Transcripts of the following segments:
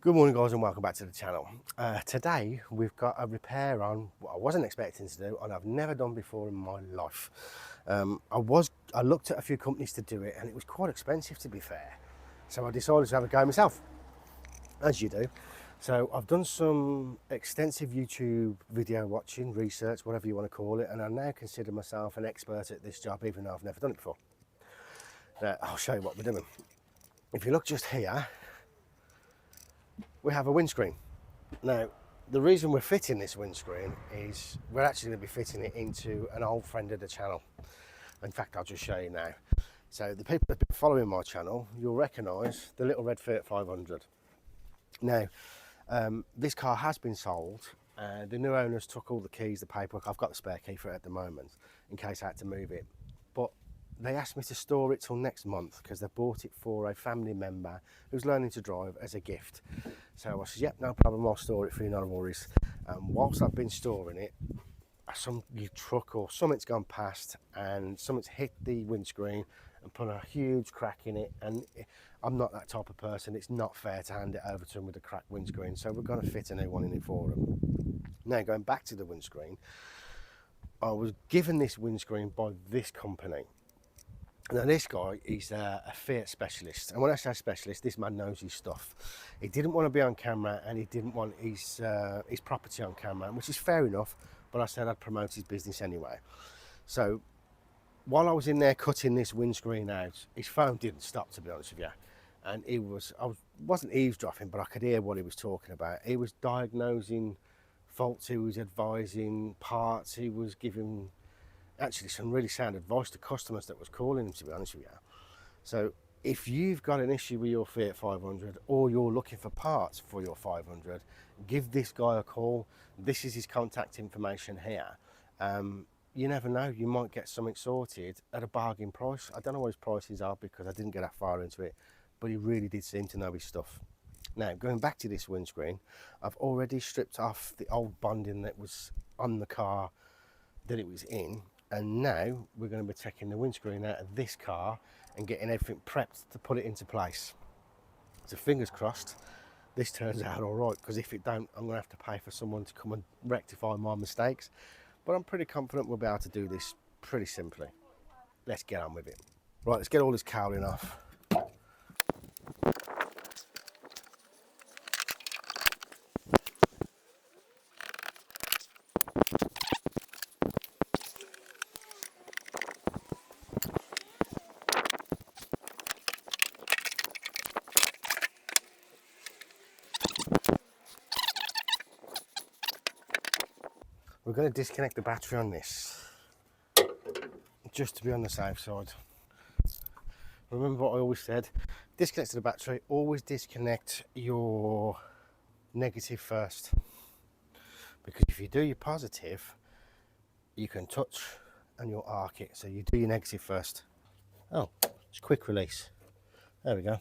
Good morning guys and welcome back to the channel. Today we've got a repair on what I wasn't expecting to do and I've never done before in my life. I looked at a few companies to do it and it was quite expensive, to be fair. So I decided to have a go myself, as you do. So I've done some extensive YouTube video watching, research, whatever you want to call it, and I now consider myself an expert at this job even though I've never done it before. Now I'll show you what we're doing. If you look just here, we have a windscreen. Now, the reason we're fitting this windscreen is we're actually going to be fitting it into an old friend of the channel. In fact, I'll just show you now. So the people that have been following my channel, you'll recognise the little red Fiat 500. Now, this car has been sold. The new owners took all the keys, the paperwork. I've got the spare key for it at the moment in case I had to move it. But they asked me to store it till next month because they bought it for a family member who's learning to drive as a gift. So I said, yep, no problem, I'll store it for you, no worries. Whilst I've been storing it, some truck or something's gone past and something's hit the windscreen and put a huge crack in it, and I'm not that type of person. It's not fair to hand it over to them with a cracked windscreen, so we're going to fit a new one in it for them. Now, going back to the windscreen, I was given this windscreen by this company. Now this guy, he's a Fiat specialist, and when I say specialist, this man knows his stuff. He didn't want to be on camera and he didn't want his property on camera, which is fair enough, but I said I'd promote his business anyway. So while I was in there cutting this windscreen out, his phone didn't stop, to be honest with you, and I wasn't eavesdropping, but I could hear what he was talking about. He was diagnosing faults, he was advising parts, he was giving actually some really sound advice to customers that was calling him, to be honest with you. So if you've got an issue with your Fiat 500 or you're looking for parts for your 500, give this guy a call. This is his contact information here. You never know, you might get something sorted at a bargain price. I don't know what his prices are because I didn't get that far into it, but he really did seem to know his stuff. Now, going back to this windscreen, I've already stripped off the old bonding that was on the car that it was in. And now we're going to be taking the windscreen out of this car and getting everything prepped to put it into place. So fingers crossed this turns out all right, because if it don't, I'm going to have to pay for someone to come and rectify my mistakes. But I'm pretty confident we'll be able to do this pretty simply. Let's get on with it. Right, let's get all this cowling off. We're going to disconnect the battery on this, just to be on the safe side. Remember what I always said, disconnect to the battery, always disconnect your negative first. Because if you do your positive, you can touch and you'll arc it. So you do your negative first. Oh, it's quick release. There we go.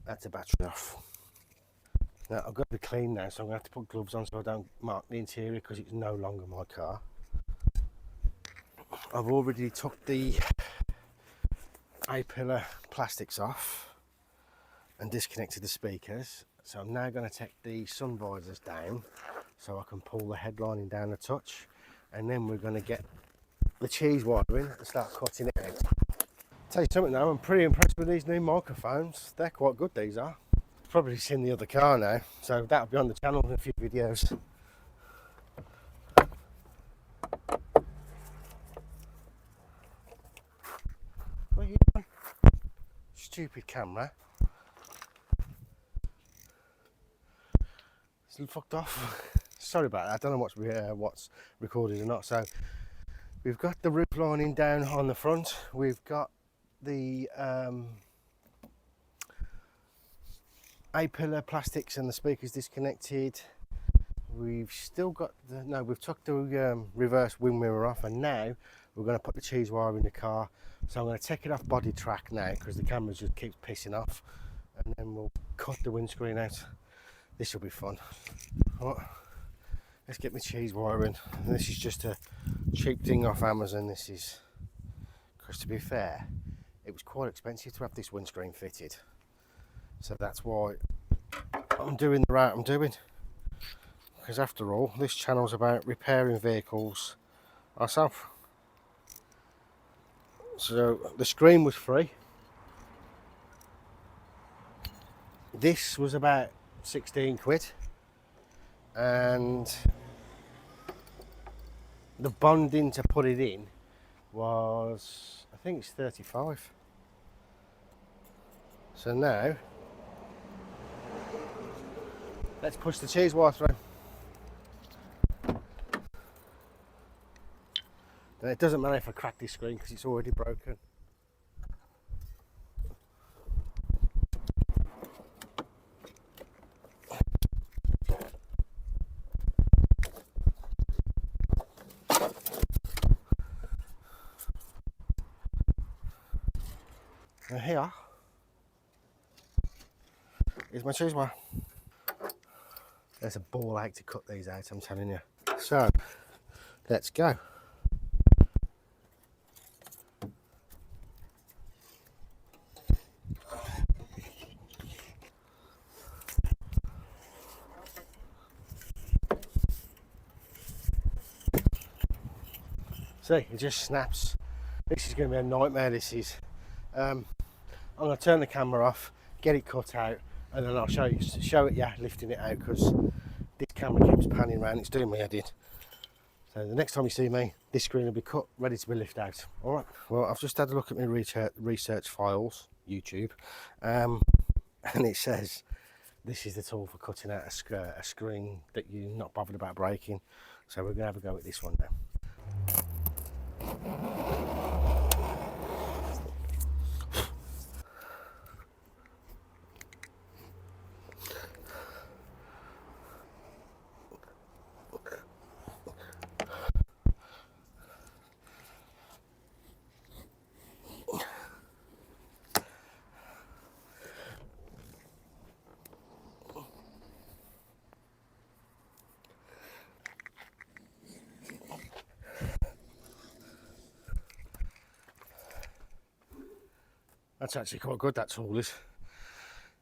That's the battery off. Now I've got to be clean now, so I'm going to have to put gloves on so I don't mark the interior because it's no longer my car. I've already took the A-pillar plastics off and disconnected the speakers. So I'm now going to take the sun visors down so I can pull the headlining down a touch, and then we're going to get the cheese wiring and start cutting it out. Tell you something though, I'm pretty impressed with these new microphones. They're quite good, these are. Probably seen the other car now, so that'll be on the channel in a few videos. What are you doing? Stupid camera. It's fucked off. Sorry about that. I don't know what's recorded or not. So we've got the roof lining down on the front. We've got the A-pillar plastics and the speakers disconnected. We've still got we've took the reverse wing mirror off, and now we're going to put the cheese wire in the car. So I'm going to take it off body track now because the camera just keeps pissing off, and then we'll cut the windscreen out. This will be fun. Right, let's get my cheese wire in. And this is just a cheap thing off Amazon. This is, because to be fair, it was quite expensive to have this windscreen fitted. So that's why I'm doing the route I'm doing. Because after all, this channel's about repairing vehicles ourselves. So the screen was free. This was about 16 quid. And the bonding to put it in was, I think it's 35. So now, let's push the cheese wire through. And it doesn't matter if I crack this screen because it's already broken. And here is my cheese wire. There's a ball ache to cut these out, I'm telling you. So, let's go. See, it just snaps. This is going to be a nightmare, this is. I'm going to turn the camera off, get it cut out, and then I'll show it, yeah, lifting it out, because this camera keeps panning around, it's doing my head in. So the next time you see me, this screen will be cut, ready to be lifted out. Alright, well, I've just had a look at my research files, YouTube, and it says this is the tool for cutting out a screen that you're not bothered about breaking. So we're going to have a go at this one now. That's actually quite good, that tool is.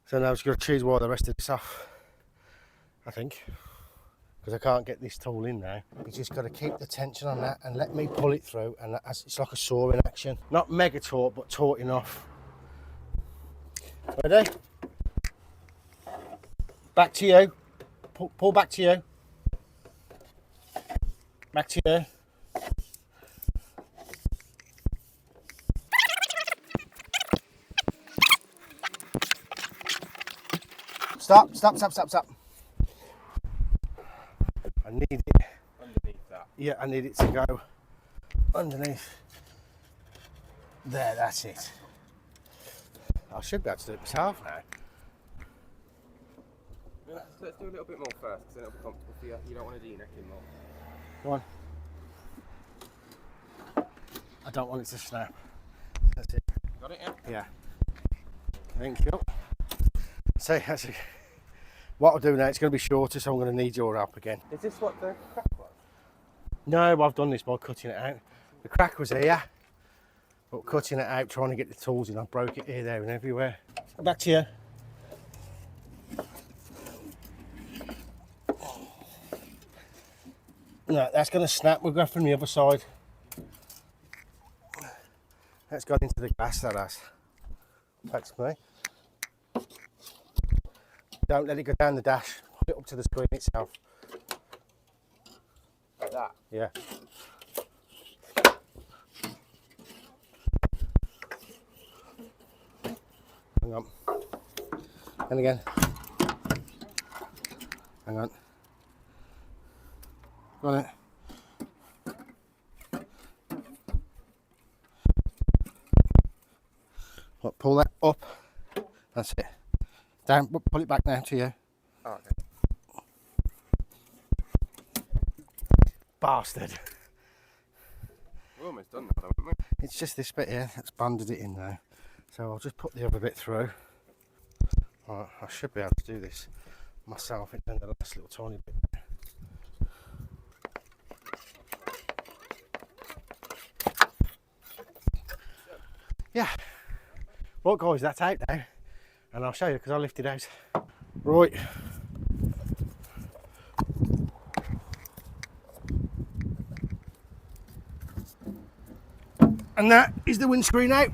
So now I'm just going to cheese wire the rest of this off, I think, because I can't get this tool in now. You just got to keep the tension on that and let me pull it through, and it's like a saw in action. Not mega taut, but taut enough. Ready? Back to you. Pull back to you. Back to you. Stop. I need it. Underneath that? Yeah, I need it to go underneath. There, that's it. I should be able to do it myself now. Yeah, let's do a little bit more first, because then it'll be comfortable for you. You don't want to do your neck in more. Go on. I don't want it to snap. That's it. Got it, yeah? Yeah. Thank you. So, actually, what I'll do now, it's going to be shorter, so I'm going to need your help again. Is this what the crack was? No, I've done this by cutting it out. The crack was here, but cutting it out, trying to get the tools in, I broke it here, there and everywhere. Back to you. No, that's going to snap. We'll go from the other side. That's gone into the glass, that has. That's me. Don't let it go down the dash. Put it up to the screen itself. Like that? Yeah. Hang on. And again. Hang on. Got it. Well, pull that up. That's it. Down. Pull it back now to you. Oh, okay. Bastard. We're almost done now, aren't we? It's just this bit here that's banded it in now. So I'll just put the other bit through. Right, I should be able to do this myself. It's in the last little tiny bit there. Yeah, Right guys, that's out now, and I'll show you because I lifted out. Right. And that is the windscreen out.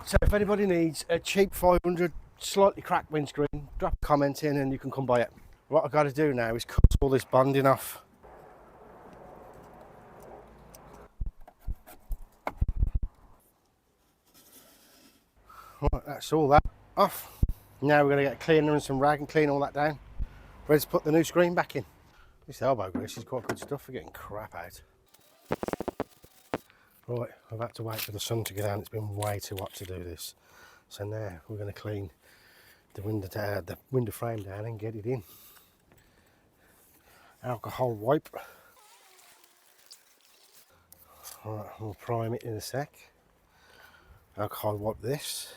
So if anybody needs a cheap 500 slightly cracked windscreen, drop a comment in and you can come buy it. What I've got to do now is cut all this bonding off. Right, that's all that off. Now we're going to get a cleaner and some rag and clean all that down. Ready to put the new screen back in. This elbow grease is quite good stuff for getting crap out. Right, I've had to wait for the sun to go down. It's been way too hot to do this. So now we're going to clean the window frame down and get it in. Alcohol wipe. Right, we'll prime it in a sec. Alcohol wipe this.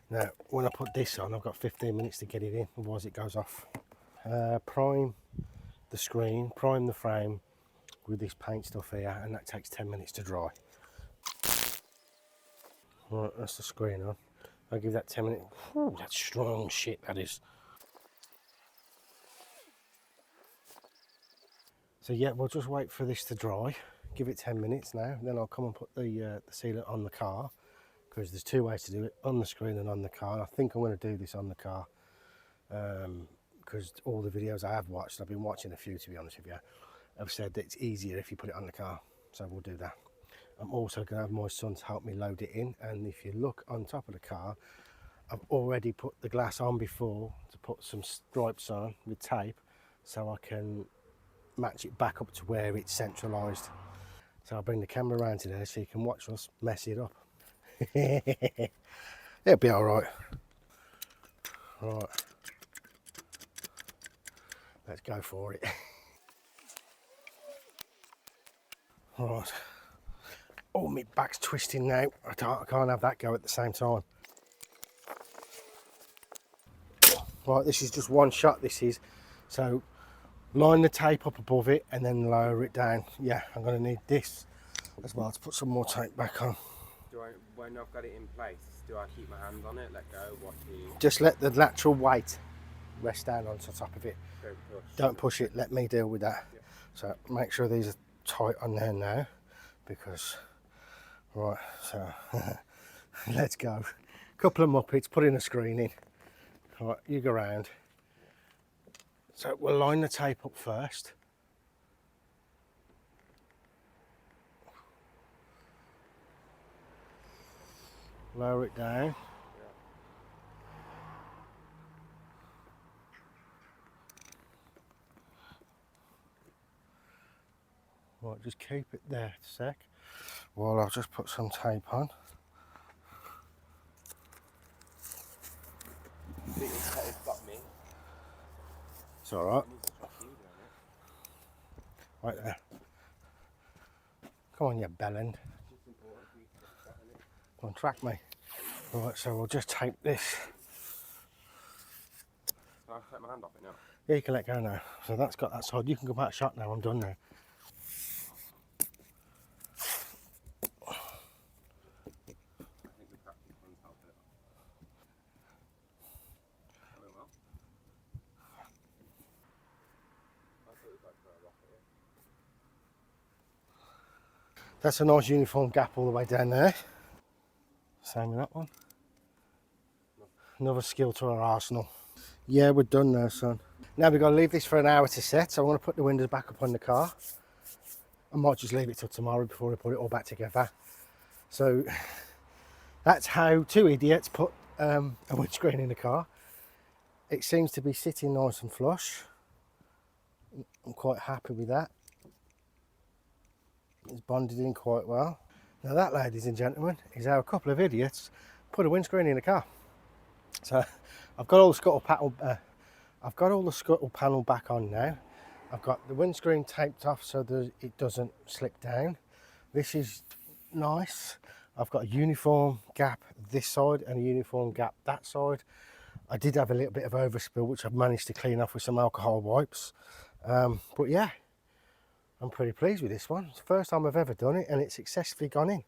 Now, when I put this on, I've got 15 minutes to get it in, otherwise it goes off. Prime the screen, prime the frame with this paint stuff here, and that takes 10 minutes to dry. Right, that's the screen on. I'll give that 10 minutes. Whew, that's strong shit, that is. So yeah, we'll just wait for this to dry. Give it 10 minutes now, then I'll come and put the sealant on the car, because there's two ways to do it, on the screen and on the car. I think I'm going to do this on the car, because all the videos I have watched, I've been watching a few to be honest with you, have said that it's easier if you put it on the car, so we'll do that. I'm also going to have my son to help me load it in, and if you look on top of the car, I've already put the glass on before to put some stripes on with tape, so I can match it back up to where it's centralised. So I'll bring the camera around to there so you can watch us mess it up. It'll be all right. Right, let's go for it. Right. Oh, my back's twisting now. I can't have that go at the same time. Right, this is just one shot, this is. So line the tape up above it and then lower it down. Yeah, I'm going to need this as well to put some more tape back on. When I've got it in place, do I keep my hands on it, let go, what do you... Just let the natural weight rest down on the top of it. Push. Don't push it, let me deal with that. Yeah. So make sure these are tight on there now, because, right, so let's go. Couple of muppets, put in a screen in. Right, you go round. So we'll line the tape up first. Lower it down. Right, just keep it there a sec while I'll just put some tape on. It's got me. It's alright. Right there. Come on, you bellend. Come on, track me. Right, so we'll just tape this. Can I take my hand off it now? Yeah, you can let go now. So that's got that side. You can go back shot now. I'm done now. That's a nice uniform gap all the way down there. Same with that one. Another skill to our arsenal. Yeah, we're done now, son. Now we've got to leave this for an hour to set, so I want to put the windows back up on the car. I might just leave it till tomorrow before we put it all back together. So that's how two idiots put a windscreen in the car. It seems to be sitting nice and flush. I'm quite happy with that. It's bonded in quite well. Now that, ladies and gentlemen, is how a couple of idiots put a windscreen in a car. So I've got all the scuttle panel back on now. I've got the windscreen taped off so that it doesn't slip down. This is nice. I've got a uniform gap this side and a uniform gap that side. I did have a little bit of overspill which I've managed to clean off with some alcohol wipes. But yeah, I'm pretty pleased with this one. It's the first time I've ever done it and it's successfully gone in.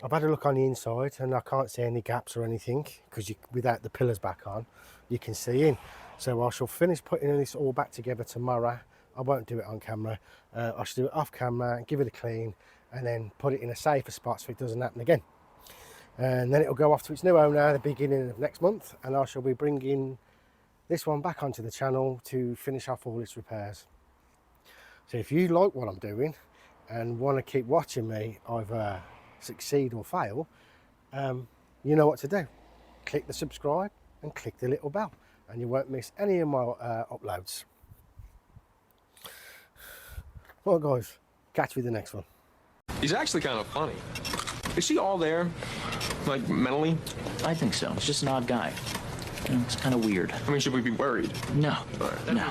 I've had a look on the inside and I can't see any gaps or anything, because without the pillars back on, you can see in. So I shall finish putting this all back together tomorrow. I won't do it on camera. I shall do it off camera, give it a clean, and then put it in a safer spot so it doesn't happen again. And then it'll go off to its new owner at the beginning of next month, and I shall be bringing this one back onto the channel to finish off all its repairs. So if you like what I'm doing and want to keep watching me either succeed or fail, you know what to do. Click the subscribe and click the little bell, and you won't miss any of my uploads. Well guys, catch you with the next one. He's actually kind of funny. Is he all there? Like, mentally? I think so. He's just an odd guy. You know, it's kind of weird. I mean, should we be worried? No. All right. No.